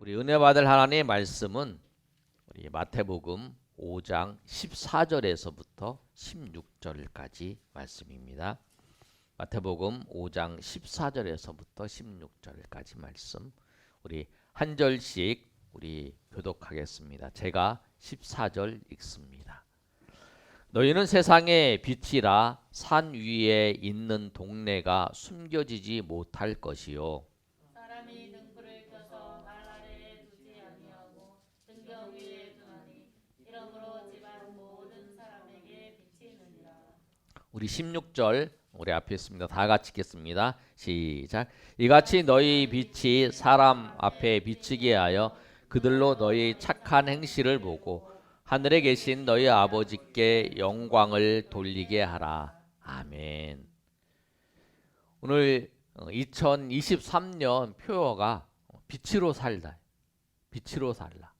우리 은혜 받을 하나님의 말씀은 우리 마태복음 5장 14절에서부터 16절까지 말씀입니다. 마태복음 5장 14절에서부터 16절까지 말씀. 우리 한 절씩 우리 교독하겠습니다. 제가 14절 읽습니다. 너희는 세상의 빛이라. 산 위에 있는 동네가 숨겨지지 못할 것이요 사람이 등불을 켜서 말 아래에 두지 아니하고 등경 위에 두나니 이러므로 집안 모든 사람에게 비치느니라. 우리 16절 우리 앞에 있습니다. 다 같이 읽겠습니다. 시작. 이같이 너희 빛이 사람 앞에 비치게 하여 그들로 너희 착한 행실을 보고 하늘에 계신 너희 아버지께 영광을 돌리게 하라. 아멘. 오늘 2023년 표어가 빛으로 살다. 빛으로 살라.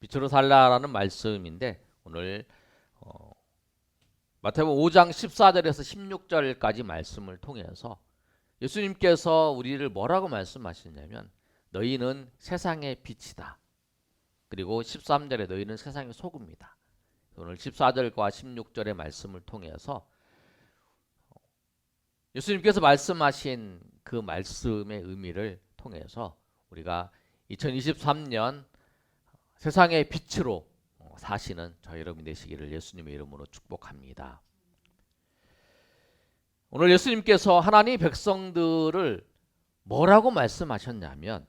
빛으로 살라라는 말씀인데 오늘 마태복음 5장 14절에서 16절까지 말씀을 통해서 예수님께서 우리를 뭐라고 말씀하시냐면 너희는 세상의 빛이다. 그리고 13절에 너희는 세상의 소금이다. 오늘 14절과 16절의 말씀을 통해서 예수님께서 말씀하신 그 말씀의 의미를 통해서 우리가 2023년 세상의 빛으로 사시는 저 여러분 되시기를 예수님의 이름으로 축복합니다. 오늘 예수님께서 하나님 백성들을 뭐라고 말씀하셨냐면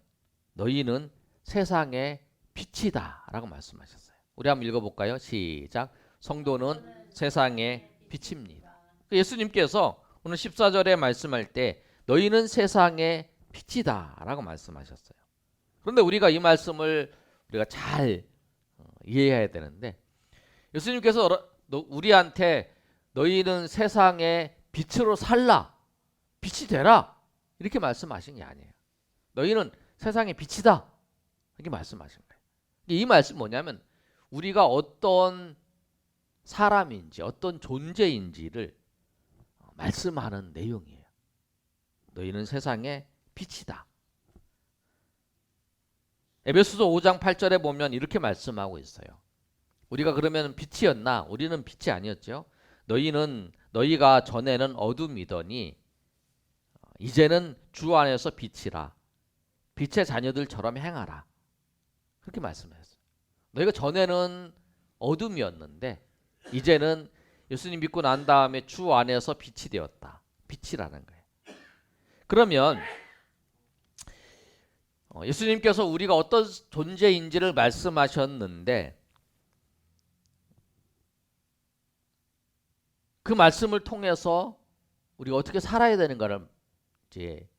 너희는 세상의 빛이다 라고 말씀하셨어요. 우리 한번 읽어볼까요? 시작. 성도는 세상의 빛입니다. 예수님께서 오늘 14절에 말씀할 때 너희는 세상의 빛이다 라고 말씀하셨어요. 그런데 우리가 이 말씀을 우리가 잘 이해해야 되는데 예수님께서 우리한테 너희는 세상의 빛으로 살라, 빛이 되라 이렇게 말씀하신 게 아니에요. 너희는 세상의 빛이다 이렇게 말씀하신 거예요. 이 말씀 뭐냐면 우리가 어떤 사람인지 어떤 존재인지를 말씀하는 내용이에요. 너희는 세상의 빛이다. 에베소서 5장 8절에 보면 이렇게 말씀하고 있어요. 우리가 그러면 빛이었나? 우리는 빛이 아니었죠. 너희가 전에는 어둠이더니 이제는 주 안에서 빛이라. 빛의 자녀들처럼 행하라. 그렇게 말씀하셨어요. 너희가 전에는 어둠이었는데 이제는 예수님 믿고 난 다음에 주 안에서 빛이 되었다. 빛이라는 거예요. 그러면 예수님께서 우리가 어떤 존재인지를 말씀하셨는데 그 말씀을 통해서 우리가 어떻게 살아야 되는가를 이제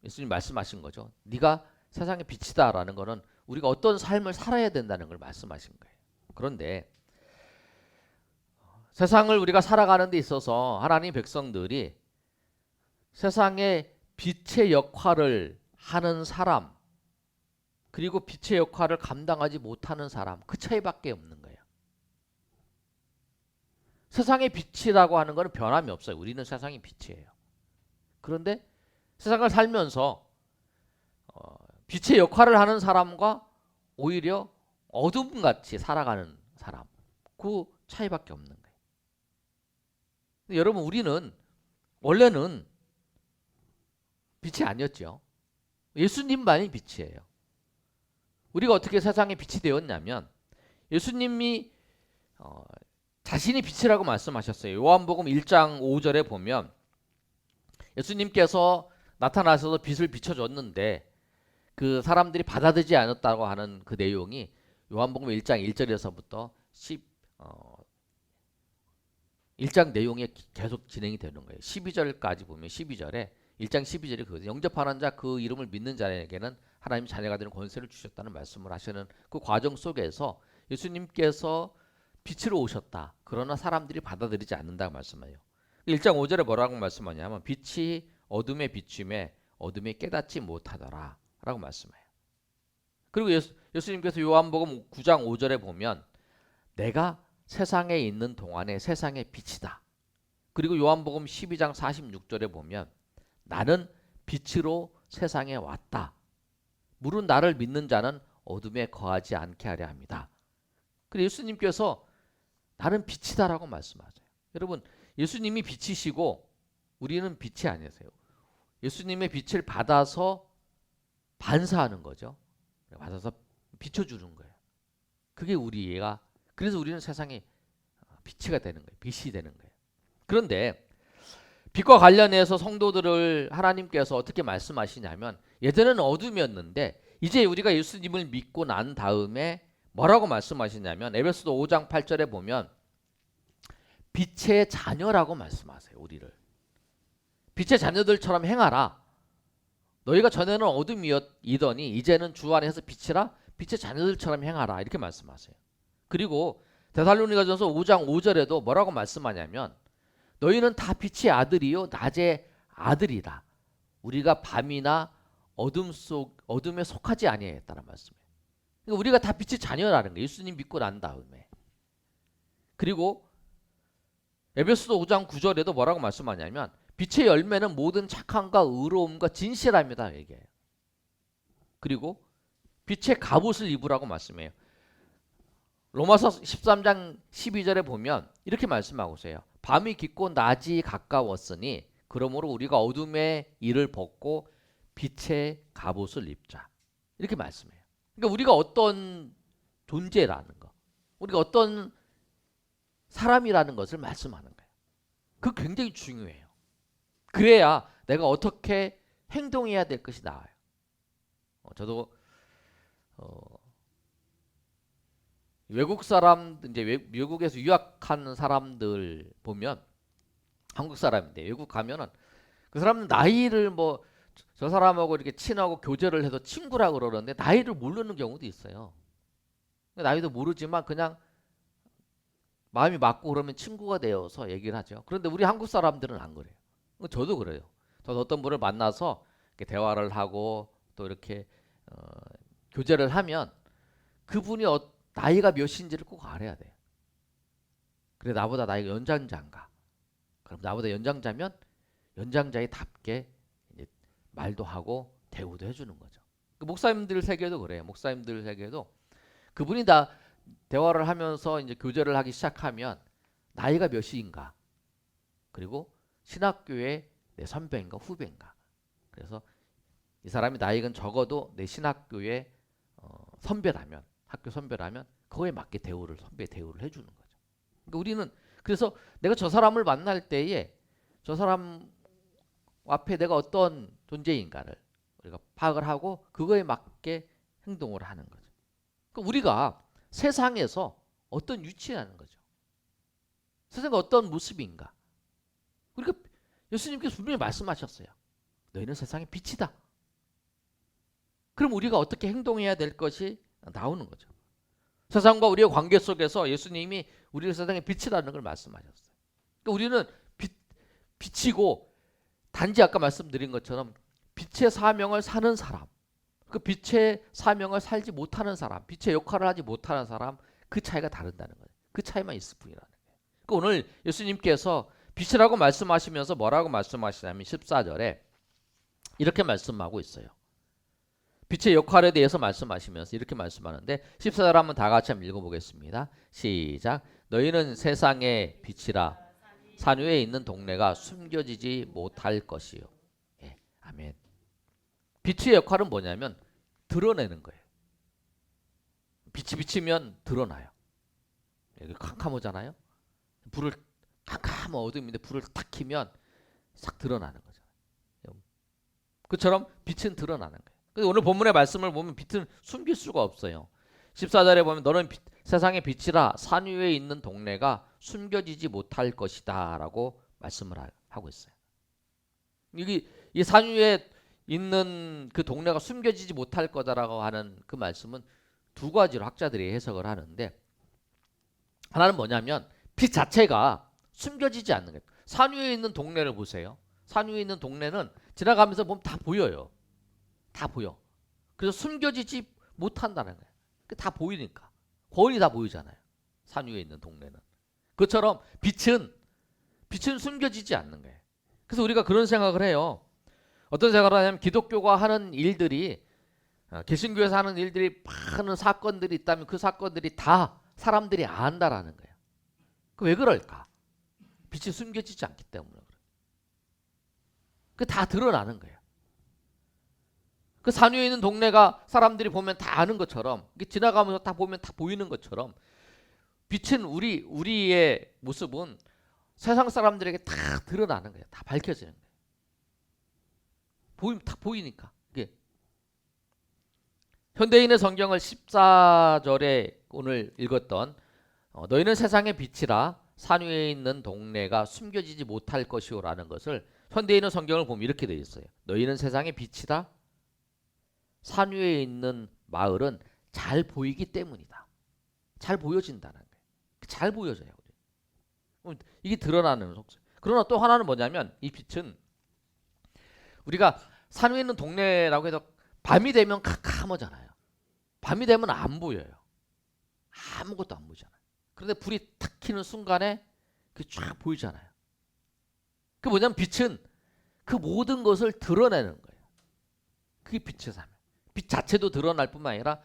예수님 말씀하신 거죠. 네가 세상의 빛이다라는 거는 우리가 어떤 삶을 살아야 된다는 걸 말씀하신 거예요. 그런데 세상을 우리가 살아가는 데 있어서 하나님 백성들이 세상의 빛의 역할을 하는 사람 그리고 빛의 역할을 감당하지 못하는 사람 그 차이밖에 없는 거예요. 세상의 빛이라고 하는 것은 변함이 없어요. 우리는 세상의 빛이에요. 그런데 세상을 살면서 빛의 역할을 하는 사람과 오히려 어둠같이 살아가는 사람 그 차이밖에 없는 거예요. 근데 여러분 우리는 원래는 빛이 아니었죠. 예수님만이 빛이에요. 우리가 어떻게 세상에 빛이 되었냐면 예수님이 자신이 빛이라고 말씀하셨어요. 요한복음 1장 5절에 보면 예수님께서 나타나셔서 빛을 비춰줬는데 그 사람들이 받아들이지 않았다고 하는 그 내용이 요한복음 1장 1절에서부터 1장 내용이 계속 진행이 되는 거예요. 12절까지 보면 12절에 1장 12절에 그거든요. 영접하는 자 그 이름을 믿는 자에게는 하나님 자녀가 되는 권세를 주셨다는 말씀을 하시는 그 과정 속에서 예수님께서 빛으로 오셨다. 그러나 사람들이 받아들이지 않는다고 말씀해요. 1장 5절에 뭐라고 말씀하냐면 빛이 어둠에 비춤에 어둠에 깨닫지 못하더라 라고 말씀해요. 그리고 예수님께서 요한복음 9장 5절에 보면 내가 세상에 있는 동안에 세상의 빛이다. 그리고 요한복음 12장 46절에 보면 나는 빛으로 세상에 왔다. 물은 나를 믿는 자는 어둠에 거하지 않게 하려 합니다. 그래서 예수님께서 나는 빛이다라고 말씀하세요. 여러분, 예수님이 빛이시고 우리는 빛이 아니세요. 예수님의 빛을 받아서 반사하는 거죠. 받아서 비춰주는 거예요. 그게 우리가, 그래서 우리는 세상에 빛이 되는 거예요. 빛이 되는 거예요. 그런데 빛과 관련해서 성도들을 하나님께서 어떻게 말씀하시냐면, 예전에는 어둠이었는데 이제 우리가 예수님을 믿고 난 다음에 뭐라고 말씀하시냐면, 에베소서 5장 8절에 보면 빛의 자녀라고 말씀하세요. 우리를 빛의 자녀들처럼 행하라. 너희가 전에는 어둠이더니 이제는 주 안에서 빛이라. 빛의 자녀들처럼 행하라. 이렇게 말씀하세요. 그리고 데살로니가전서 5장 5절에도 뭐라고 말씀하냐면, 너희는 다 빛의 아들이요 낮의 아들이다. 우리가 밤이나 어둠에 속하지 아니하였다는 말씀이에요. 그러니까 우리가 다 빛의 자녀라는 거예요. 예수님 믿고 난 다음에. 그리고 에베소서 5장 9절에도 뭐라고 말씀하냐면, 빛의 열매는 모든 착함과 의로움과 진실함이다 얘기해요. 그리고 빛의 갑옷을 입으라고 말씀해요. 로마서 13장 12절에 보면 이렇게 말씀하고 있어요. 밤이 깊고 낮이 가까웠으니 그러므로 우리가 어둠의 일을 벗고 빛의 갑옷을 입자. 이렇게 말씀해요. 그러니까 우리가 어떤 존재라는 거, 우리가 어떤 사람이라는 것을 말씀하는 거예요. 그거 굉장히 중요해요. 그래야 내가 어떻게 행동해야 될 것이 나와요. 저도 외국 사람, 이제 외국에서 유학한 사람들 보면, 한국 사람인데 외국 가면은 그 사람은 나이를 뭐 저 사람하고 이렇게 친하고 교제를 해서 친구라고 그러는데 나이를 모르는 경우도 있어요. 나이도 모르지만 그냥 마음이 맞고 그러면 친구가 되어서 얘기를 하죠. 그런데 우리 한국 사람들은 안 그래요. 저도 그래요. 저도 어떤 분을 만나서 이렇게 대화를 하고 또 이렇게 교제를 하면 그분이 나이가 몇인지를 꼭 알아야 돼요. 그래, 나보다 나이가 연장자인가? 그럼 나보다 연장자면 연장자의답게 이제 말도 하고 대우도 해주는 거죠. 그 목사님들 세계도 그래요. 목사님들 세계도 그분이 다 대화를 하면서 이제 교제를 하기 시작하면 나이가 몇인가? 그리고 신학교의 내 선배인가 후배인가? 그래서 이 사람이 나이가 적어도 내 신학교의 선배라면, 학교 선배라면 그거에 맞게 선배 대우를 해주는 거죠. 그러니까 우리는 그래서 내가 저 사람을 만날 때에 저 사람 앞에 내가 어떤 존재인가를 우리가 파악을 하고 그거에 맞게 행동을 하는 거죠. 그러니까 우리가 세상에서 어떤 위치라는 거죠. 세상에 어떤 모습인가. 우리가 예수님께서 분명히 말씀하셨어요. 너희는 세상의 빛이다. 그럼 우리가 어떻게 행동해야 될 것이 나오는 거죠. 세상과 우리의 관계 속에서 예수님이 우리를 세상의 빛이라는 걸 말씀하셨어요. 그러니까 우리는 빛이고, 단지 아까 말씀드린 것처럼 빛의 사명을 사는 사람, 그 빛의 사명을 살지 못하는 사람, 빛의 역할을 하지 못하는 사람, 그 차이가 다른다는 거예요. 그 차이만 있을 뿐이라는 거예요. 그러니까 오늘 예수님께서 빛이라고 말씀하시면서 뭐라고 말씀하시냐면 14절에 이렇게 말씀하고 있어요. 빛의 역할에 대해서 말씀하시면서 이렇게 말씀하는데, 14절 한번 다 같이 한번 읽어보겠습니다. 시작. 너희는 세상의 빛이라. 산 위에 있는 동네가 숨겨지지 못할 것이요. 예, 아멘. 빛의 역할은 뭐냐면 드러내는 거예요. 빛이 비치면 드러나요. 여기 캄캄하잖아요. 불을 캄캄한 어둠인데 불을 탁 켜면 싹 드러나는 거죠. 그처럼 빛은 드러나는 거예요. 오늘 본문의 말씀을 보면 빛은 숨길 수가 없어요. 14절에 보면 너는 세상의 빛이라 산 위에 있는 동네가 숨겨지지 못할 것이다 라고 말씀을 하고 있어요. 여기 이 산 위에 있는 그 동네가 숨겨지지 못할 거다라고 하는 그 말씀은 두 가지로 학자들이 해석을 하는데, 하나는 뭐냐면 빛 자체가 숨겨지지 않는 거예요. 산 위에 있는 동네를 보세요. 산 위에 있는 동네는 지나가면서 보면 다 보여요. 다 보여. 그래서 숨겨지지 못한다는 거예요. 다 보이니까. 거의 다 보이잖아요. 산 위에 있는 동네는. 그처럼 빛은 숨겨지지 않는 거예요. 그래서 우리가 그런 생각을 해요. 어떤 생각을 하냐면 기독교가 하는 일들이 개신교에서 하는 일들이 많은 사건들이 있다면 그 사건들이 다 사람들이 안다라는 거예요. 그 왜 그럴까? 빛이 숨겨지지 않기 때문에 그래요. 그 다 드러나는 거예요. 그 산 위에 있는 동네가 사람들이 보면 다 아는 것처럼, 지나가면서 다 보면 다 보이는 것처럼, 빛은 우리의 모습은 세상 사람들에게 다 드러나는 거예요. 다 밝혀지는 거예요. 다 보이니까. 이게 현대인의 성경을 14절에 오늘 읽었던 너희는 세상의 빛이라 산 위에 있는 동네가 숨겨지지 못할 것이오라는 것을 현대인의 성경을 보면 이렇게 되어 있어요. 너희는 세상의 빛이다. 산 위에 있는 마을은 잘 보이기 때문이다. 잘 보여진다는 거예요. 잘 보여져요. 이게 드러나는 속성. 그러나 또 하나는 뭐냐면 이 빛은 우리가 산 위에 있는 동네라고 해서 밤이 되면 캄캄하잖아요. 밤이 되면 안 보여요. 아무것도 안 보이잖아요. 그런데 불이 탁 켜는 순간에 그게 쫙 보이잖아요. 그 뭐냐면 빛은 그 모든 것을 드러내는 거예요. 그게 빛의 삶이에요. 빛 자체도 드러날 뿐만 아니라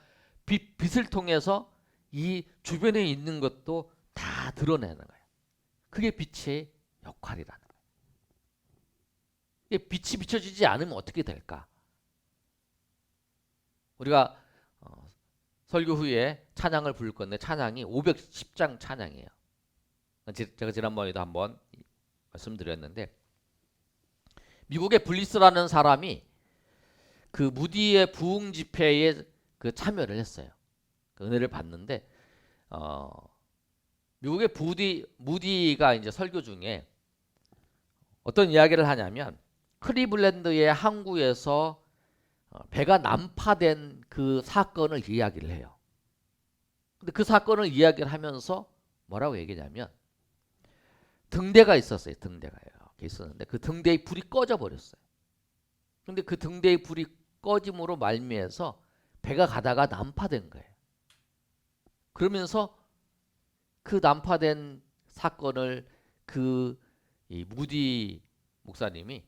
빛을 통해서 이 주변에 있는 것도 다 드러내는 거예요. 그게 빛의 역할이라는 거예요. 빛이 비춰지지 않으면 어떻게 될까? 우리가 설교 후에 찬양을 부를 건데 찬양이 510장 찬양이에요. 제가 지난번에도 한번 말씀드렸는데 미국의 블리스라는 사람이 그 무디의 부흥 집회에 그 참여를 했어요. 그 은혜를 받는데 미국의 무디가 이제 설교 중에 어떤 이야기를 하냐면 클리블랜드의 항구에서 배가 난파된 그 사건을 이야기를 해요. 근데 그 사건을 이야기를 하면서 뭐라고 얘기냐면 등대가 있었어요. 등대가 이렇게 있었는데 그 등대의 불이 꺼져 버렸어요. 근데 그 등대의 불이 꺼짐으로 말미해서 배가 가다가 난파된 거예요. 그러면서 그 난파된 사건을 이 무디 목사님이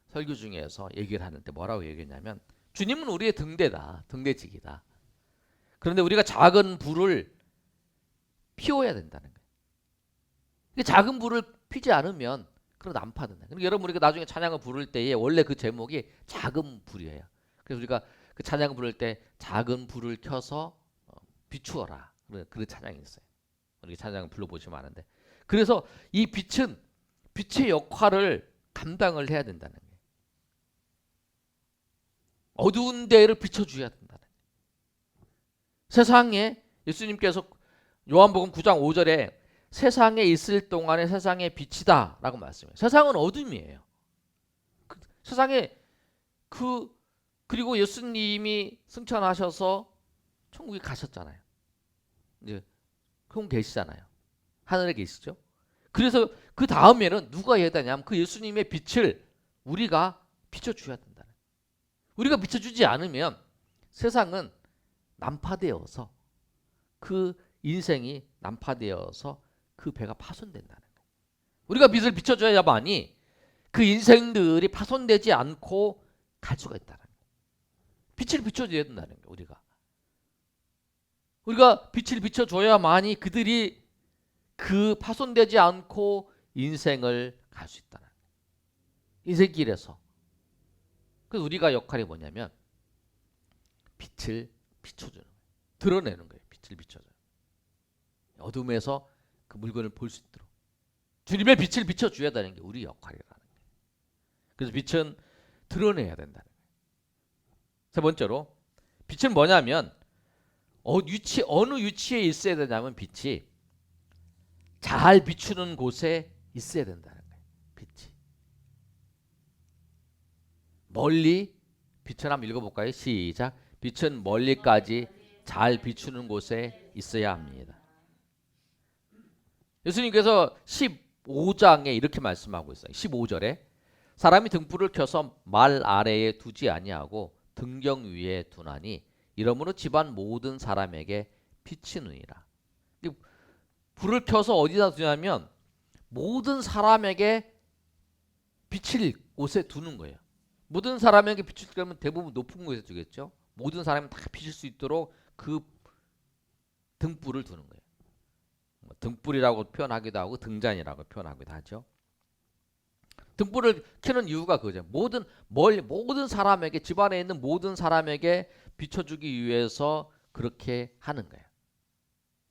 설교 중에서 얘기를 하는데 뭐라고 얘기했냐면 주님은 우리의 등대다. 등대직이다. 그런데 우리가 작은 불을 피워야 된다는 거예요. 작은 불을 피지 않으면 그럼 난파된다. 그러니까 여러분 우리가 나중에 찬양을 부를 때에 원래 그 제목이 작은 불이에요. 그래서 우리가 그 찬양을 부를 때 작은 불을 켜서 비추어라. 그런 찬양이 있어요. 우리 찬양을 불러보시면 아는데 그래서 이 빛은 빛의 역할을 감당을 해야 된다는 거예요. 어두운 데를 비춰줘야 된다는 거예요. 세상에 예수님께서 요한복음 9장 5절에 세상에 있을 동안에 세상의 빛이다 라고 말씀해요. 세상은 어둠이에요. 세상에 그리고 예수님이 승천하셔서 천국에 가셨잖아요. 이제 그분 계시잖아요. 하늘에 계시죠. 그래서 그 다음에는 누가 해야 되냐면 그 예수님의 빛을 우리가 비춰줘야 된다는 거예요. 우리가 비춰주지 않으면 세상은 난파되어서 그 인생이 난파되어서 그 배가 파손된다는 거예요. 우리가 빛을 비춰줘야만이 그 인생들이 파손되지 않고 갈 수가 있다는 거예요. 빛을 비춰줘야 된다는 거예요. 우리가 빛을 비춰줘야만이 그들이 그 파손되지 않고 인생을 갈 수 있다는 거예요. 인생길에서. 그래서 우리가 역할이 뭐냐면 빛을 비춰주는 거예요. 드러내는 거예요. 빛을 비춰줘요. 어둠에서 그 물건을 볼 수 있도록 주님의 빛을 비춰줘야 되는 게 우리 역할이라는 거예요. 그래서 빛은 드러내야 된다는 거예요. 세 번째로 빛은 뭐냐면 어느 위치에 있어야 되냐면 빛이 잘 비추는 곳에 있어야 된다는 거예요. 빛이 멀리 빛을 한번 읽어볼까요? 시작. 빛은 멀리까지 잘 비추는 곳에 있어야 합니다. 예수님께서 15장에 이렇게 말씀하고 있어요. 15절에 사람이 등불을 켜서 말 아래에 두지 아니하고 등경 위에 두나니 이러므로 집안 모든 사람에게 비치느니라. 불을 켜서 어디다 두냐면 모든 사람에게 비칠 곳에 두는 거예요. 모든 사람에게 비칠 거면 대부분 높은 곳에 두겠죠. 모든 사람이 다 비칠 수 있도록 그 등불을 두는 거예요. 뭐 등불이라고 표현하기도 하고 등잔이라고 표현하기도 하죠. 등불을 켜는 이유가 그거죠. 모든 사람에게, 집안에 있는 모든 사람에게 비춰주기 위해서 그렇게 하는 거예요.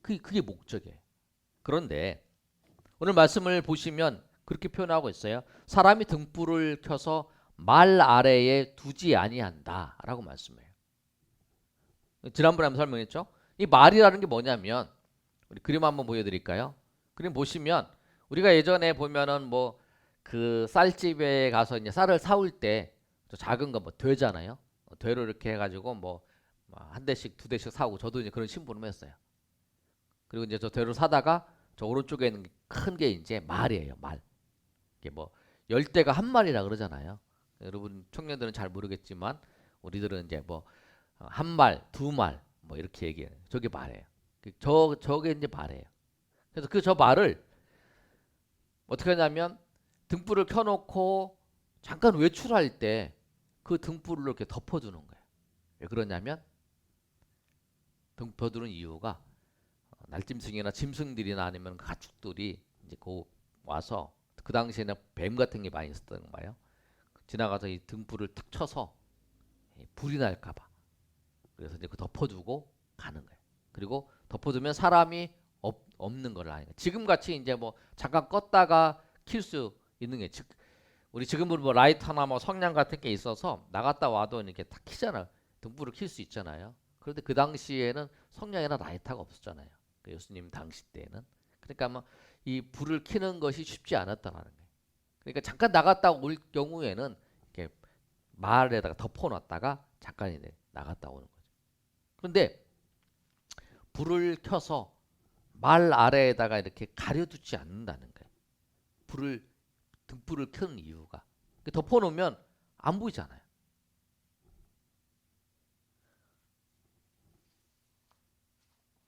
그게 목적이에요. 그런데 오늘 말씀을 보시면 그렇게 표현하고 있어요. 사람이 등불을 켜서 말 아래에 두지 아니한다라고 말씀해요. 지난번에 한번 설명했죠. 이 말이라는 게 뭐냐면, 우리 그림 한번 보여드릴까요? 그림 보시면 우리가 예전에 보면은 뭐 그 쌀집에 가서 이제 쌀을 사올 때 작은 거 뭐 되잖아요. 되로 이렇게 해가지고 뭐 한 대씩 두 대씩 사고, 저도 이제 그런 심부름 했어요. 그리고 이제 저 되로 사다가 저 오른쪽에 있는 큰 게 이제 말이에요. 말. 이게 뭐 열대가 한 마리라 그러잖아요. 여러분 청년들은 잘 모르겠지만 우리들은 이제 뭐 한 말, 두 말 뭐 이렇게 얘기해요. 저게 말이에요. 저게 이제 말이에요. 그래서 저 말을 어떻게 하냐면 등불을 켜놓고 잠깐 외출할 때 그 등불을 이렇게 덮어두는 거예요. 왜 그러냐면 덮어두는 이유가 날짐승이나 짐승들이나 아니면 가축들이 이제 와서, 그 당시에는 뱀 같은 게 많이 있었던 거예요. 지나가서 이 등불을 탁 쳐서 불이 날까봐. 그래서 이제 그 덮어두고 가는 거예요. 그리고 덮어두면 사람이 없는 걸 아니까. 지금 같이 이제 뭐 잠깐 껐다가 킬 수 있는 게, 우리 지금은 뭐 라이터나 뭐 성냥 같은 게 있어서 나갔다 와도 이렇게 탁 키잖아요. 등불을 킬 수 있잖아요. 그런데 그 당시에는 성냥이나 라이터가 없었잖아요. 그 예수님 당시 때는. 그러니까 뭐 이 불을 켜는 것이 쉽지 않았다는 거예요. 그러니까 잠깐 나갔다 올 경우에는 이렇게 말에다가 덮어놨다가 잠깐 이제 나갔다 오는 거죠. 그런데 불을 켜서 말 아래에다가 이렇게 가려두지 않는다는 거예요. 등불을 켜는 이유가, 덮어놓으면 안 보이잖아요.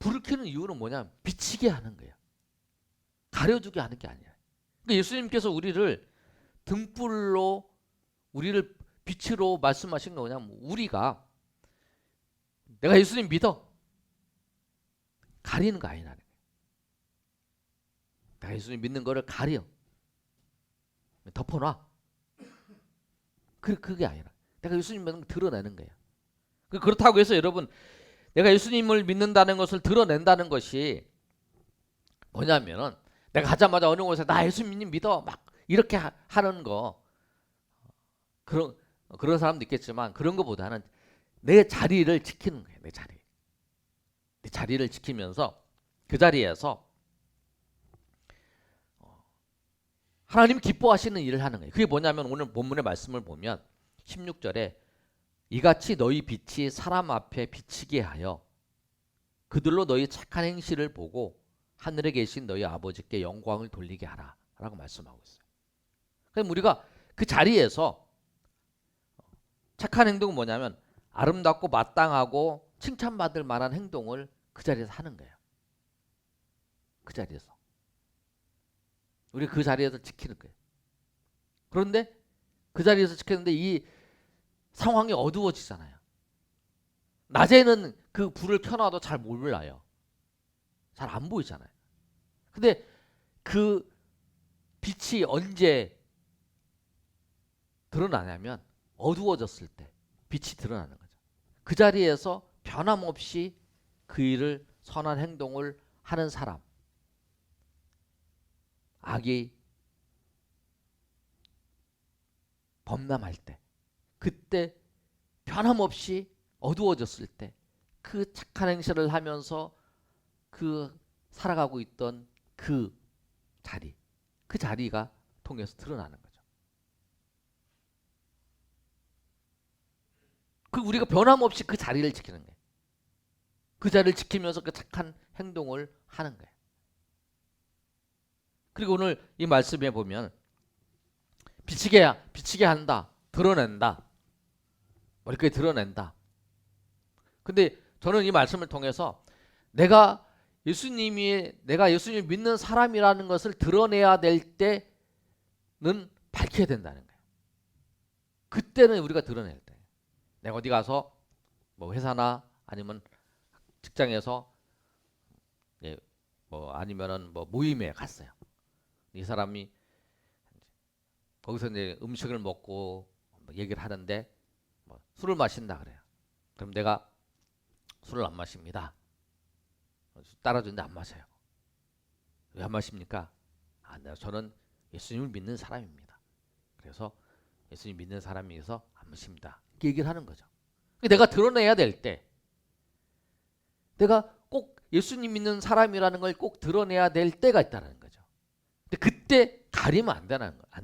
불을 켜는 이유는 뭐냐면 비치게 하는 거예요. 가려두게 하는 게 아니라. 그러니까 예수님께서 우리를 등불로, 우리를 빛으로 말씀하신 거 뭐냐면, 우리가 내가 예수님 믿어 가리는 거 아니라는 거예요. 내가 예수님 믿는 거를 가려, 덮어놔. 그게 아니라 내가 예수님 믿는 걸 드러내는 거예요. 그렇다고 해서 여러분, 내가 예수님을 믿는다는 것을 드러낸다는 것이 뭐냐면은, 내가 가자마자 어느 곳에 나 예수님 믿어 막 이렇게 하는 거, 그런 사람도 있겠지만 그런 것보다는 내 자리를 지키는 거예요. 내 자리를 지키면서 그 자리에서 하나님 기뻐하시는 일을 하는 거예요. 그게 뭐냐면, 오늘 본문의 말씀을 보면 16절에 이같이 너희 빛이 사람 앞에 비치게 하여 그들로 너희 착한 행실을 보고 하늘에 계신 너희 아버지께 영광을 돌리게 하라 라고 말씀하고 있어요. 그럼 우리가 그 자리에서 착한 행동은 뭐냐면 아름답고 마땅하고 칭찬받을 만한 행동을 그 자리에서 하는 거예요. 그 자리에서 우리 그 자리에서 지키는 거예요. 그런데 그 자리에서 지켰는데 이 상황이 어두워지잖아요. 낮에는 그 불을 켜놔도 잘 몰라요. 잘 안 보이잖아요. 근데 그 빛이 언제 드러나냐면 어두워졌을 때 빛이 드러나는 거죠. 그 자리에서 변함없이 그 일을, 선한 행동을 하는 사람, 악이 범람할 때, 그때 변함없이 어두워졌을 때 그 착한 행실을 하면서 그 살아가고 있던 그 자리가 통해서 드러나는 거죠. 그 우리가 변함없이 그 자리를 지키는 거예요. 그 자리를 지키면서 그 착한 행동을 하는 거예요. 그리고 오늘 이 말씀에 보면 비치게 한다, 드러낸다, 머리까지 드러낸다. 근데 저는 이 말씀을 통해서 내가 예수님 믿는 사람이라는 것을 드러내야 될 때는 밝혀야 된다는 거예요. 그때는 우리가 드러낼 때. 내가 어디 가서 뭐 회사나 아니면 직장에서 예, 뭐 아니면은 뭐 모임에 갔어요. 이 사람이 거기서 이제 음식을 먹고 뭐 얘기를 하는데 뭐 술을 마신다 그래요. 그럼 내가 술을 안 마십니다. 따라주는데 안 마셔요. 왜 안 마십니까? 저는 예수님을 믿는 사람입니다. 그래서 예수님 믿는 사람이어서 안 마십니다. 이렇게 얘기를 하는 거죠. 내가 드러내야 될 때, 내가 꼭 예수님 믿는 사람이라는 걸 꼭 드러내야 될 때가 있다는 거죠. 근데 그때 가리면 안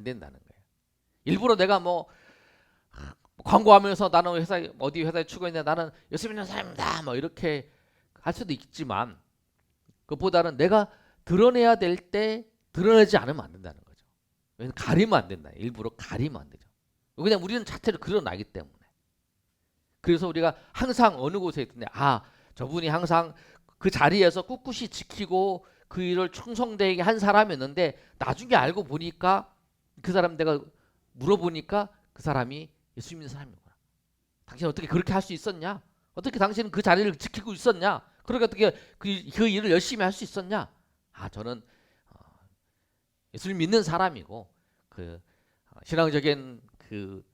된다는 거예요. 일부러 내가 뭐 광고하면서 나는 어디 회사에 출근했는데 나는 예수님 믿는 사람입니다. 뭐 이렇게 할 수도 있지만 그보다는 내가 드러내야 될 때 드러내지 않으면 안 된다는 거죠. 왜냐면 가리면 안 된다. 일부러 가리면 안 되죠. 그냥 우리는 자체로 드러나기 때문에. 그래서 우리가 항상 어느 곳에 있던데 저분이 항상 그 자리에서 꿋꿋이 지키고 그 일을 충성되게 한 사람이었는데 나중에 알고 보니까 그 사람 내가 물어보니까 그 사람이 예수 믿는 사람이구나. 당신 어떻게 그렇게 할 수 있었냐? 어떻게 당신은 그 자리를 지키고 있었냐? 그렇게 어떻게 그 일을 열심히 할 수 있었냐? 저는 예수를 믿는 사람이고 그 신앙적인 그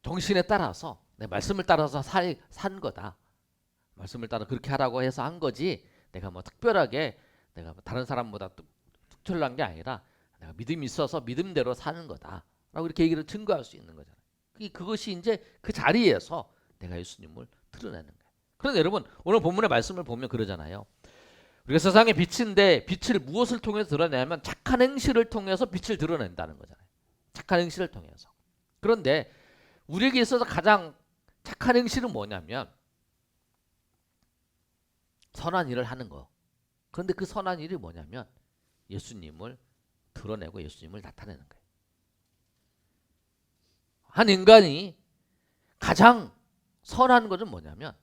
정신에 따라서 내 말씀을 따라서 산 거다. 말씀을 따라 그렇게 하라고 해서 한 거지. 내가 뭐 특별하게 내가 뭐 다른 사람보다 특별한 게 아니라 내가 믿음이 있어서 믿음대로 사는 거다라고 이렇게 얘기를 증거할 수 있는 거잖아요. 그것이 이제 그 자리에서 내가 예수님을 드러내는 거예요. 그런데 여러분 오늘 본문의 말씀을 보면 그러잖아요. 우리가 세상의 빛인데 빛을 무엇을 통해서 드러내냐면 착한 행실을 통해서 빛을 드러낸다는 거잖아요. 착한 행실을 통해서. 그런데 우리에게 있어서 가장 착한 행실은 뭐냐면 선한 일을 하는 거. 그런데 그 선한 일이 뭐냐면 예수님을 드러내고 예수님을 나타내는 거예요. 한 인간이 가장 선한 것은 뭐냐면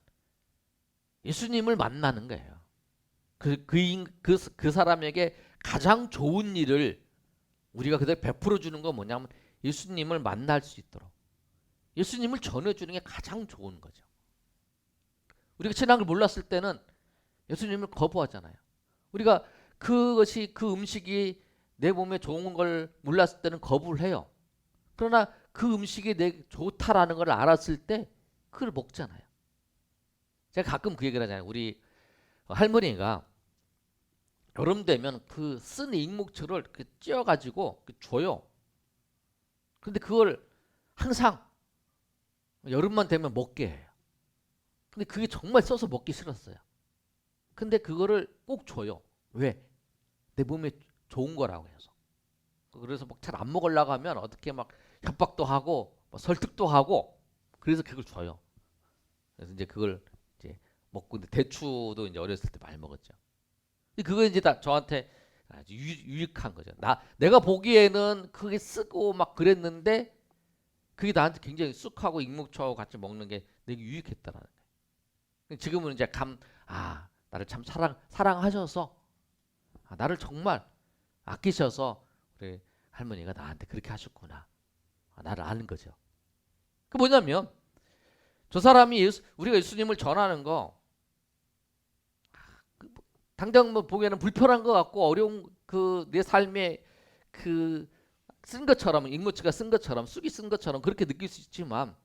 예수님을 만나는 거예요. 그 사람에게 가장 좋은 일을 우리가 그대로 베풀어 주는 건 뭐냐면 예수님을 만날 수 있도록 예수님을 전해주는 게 가장 좋은 거죠. 우리가 신앙을 몰랐을 때는 예수님을 거부하잖아요. 우리가 그 음식이 내 몸에 좋은 걸 몰랐을 때는 거부를 해요. 그러나 그 음식이 내 좋다라는 걸 알았을 때 그걸 먹잖아요. 제가 가끔 그 얘기를 하잖아요. 우리 할머니가 여름 되면 그 쓴 익목초를 찧어가지고 줘요. 근데 그걸 항상 여름만 되면 먹게 해요. 근데 그게 정말 써서 먹기 싫었어요. 근데 그거를 꼭 줘요. 왜? 내 몸에 좋은 거라고 해서. 그래서 막 잘 안 먹으려고 하면 어떻게 막 협박도 하고 설득도 하고 그래서 그걸 줘요. 그래서 이제 그걸 이제 먹고 근데 대추도 이제 어렸을 때 많이 먹었죠. 그거 이제 다 저한테 아주 유익한 거죠. 내가 보기에는 그게 쓰고 막 그랬는데 그게 나한테 굉장히 쑥하고 익목초하고 같이 먹는 게 되게 유익했다라는 거예요. 지금은 이제 나를 참 사랑하셔서 나를 정말 아끼셔서 우리 할머니가 나한테 그렇게 하셨구나. 나를 아는 거죠. 그 뭐냐면 저 사람이 우리가 예수님을 전하는 거 당장 뭐 보기에는 불편한 것 같고 어려운 그 내 삶에 그 쓴 것처럼 익모치가 쓴 것처럼 쑥이 쓴 것처럼 그렇게 느낄 수 있지만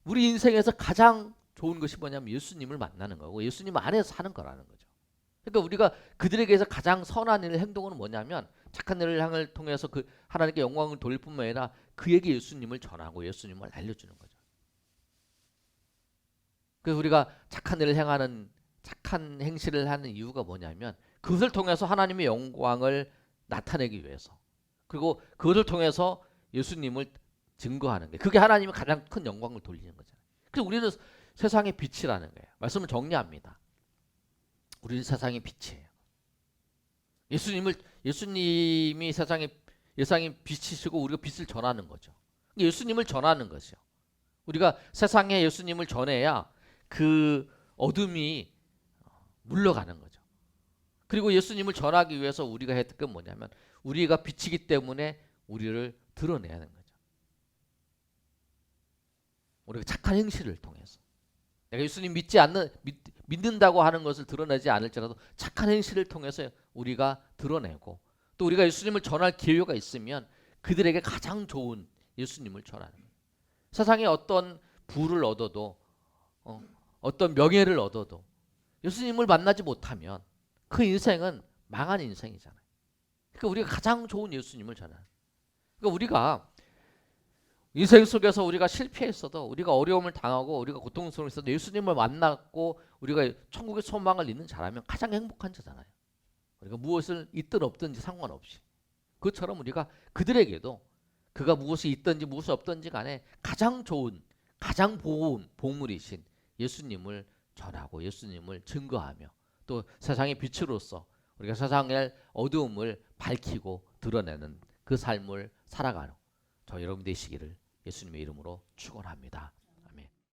우리 인생에서 가장 좋은 것이 뭐냐면 예수님을 만나는 거고 예수님 안에서 사는 거라는 거죠. 그러니까 우리가 그들에게서 가장 선한 일 행동은 뭐냐면 착한 일을 향을 통해서 그 하나님께 영광을 돌릴 뿐만 아니라 그에게 예수님을 전하고 예수님을 알려주는 거죠. 그래서 우리가 착한 일을 행하는 착한 행실을 하는 이유가 뭐냐면 그것을 통해서 하나님의 영광을 나타내기 위해서 그리고 그것을 통해서 예수님을 증거하는 게 그게 하나님의 가장 큰 영광을 돌리는 거잖아요. 그래서 우리는 세상의 빛이라는 거예요. 말씀을 정리합니다. 우리는 세상의 빛이에요. 예수님이 세상의 빛이시고 우리가 빛을 전하는 거죠. 예수님을 전하는 것이요. 우리가 세상에 예수님을 전해야 그 어둠이 물러가는 거죠. 그리고 예수님을 전하기 위해서 우리가 했던 건 뭐냐면 우리가 빛이기 때문에 우리를 드러내야 하는 거죠. 우리가 착한 행실을 통해서. 내가 예수님 믿는다고 하는 것을 드러내지 않을지라도 착한 행실을 통해서 우리가 드러내고 또 우리가 예수님을 전할 기회가 있으면 그들에게 가장 좋은 예수님을 전하는 거예요. 세상에 어떤 부를 얻어도 어떤 명예를 얻어도 예수님을 만나지 못하면 그 인생은 망한 인생이잖아요. 그러니까 우리가 가장 좋은 예수님을 전하는. 그러니까 우리가 인생 속에서 우리가 실패했어도 우리가 어려움을 당하고 우리가 고통스러웠어도 예수님을 만났고 우리가 천국의 소망을 잇는 자라면 가장 행복한 자잖아요. 우리가 무엇을 있든 없든지 상관없이. 그것처럼 우리가 그들에게도 그가 무엇이 있든지 무엇이 없든지 간에 가장 좋은 가장 복물이신 예수님을 전하고 예수님을 증거하며 또 세상의 빛으로서 우리가 세상의 어두움을 밝히고 드러내는 그 삶을 살아가는 저 여러분 되시기를 예수님의 이름으로 축원합니다.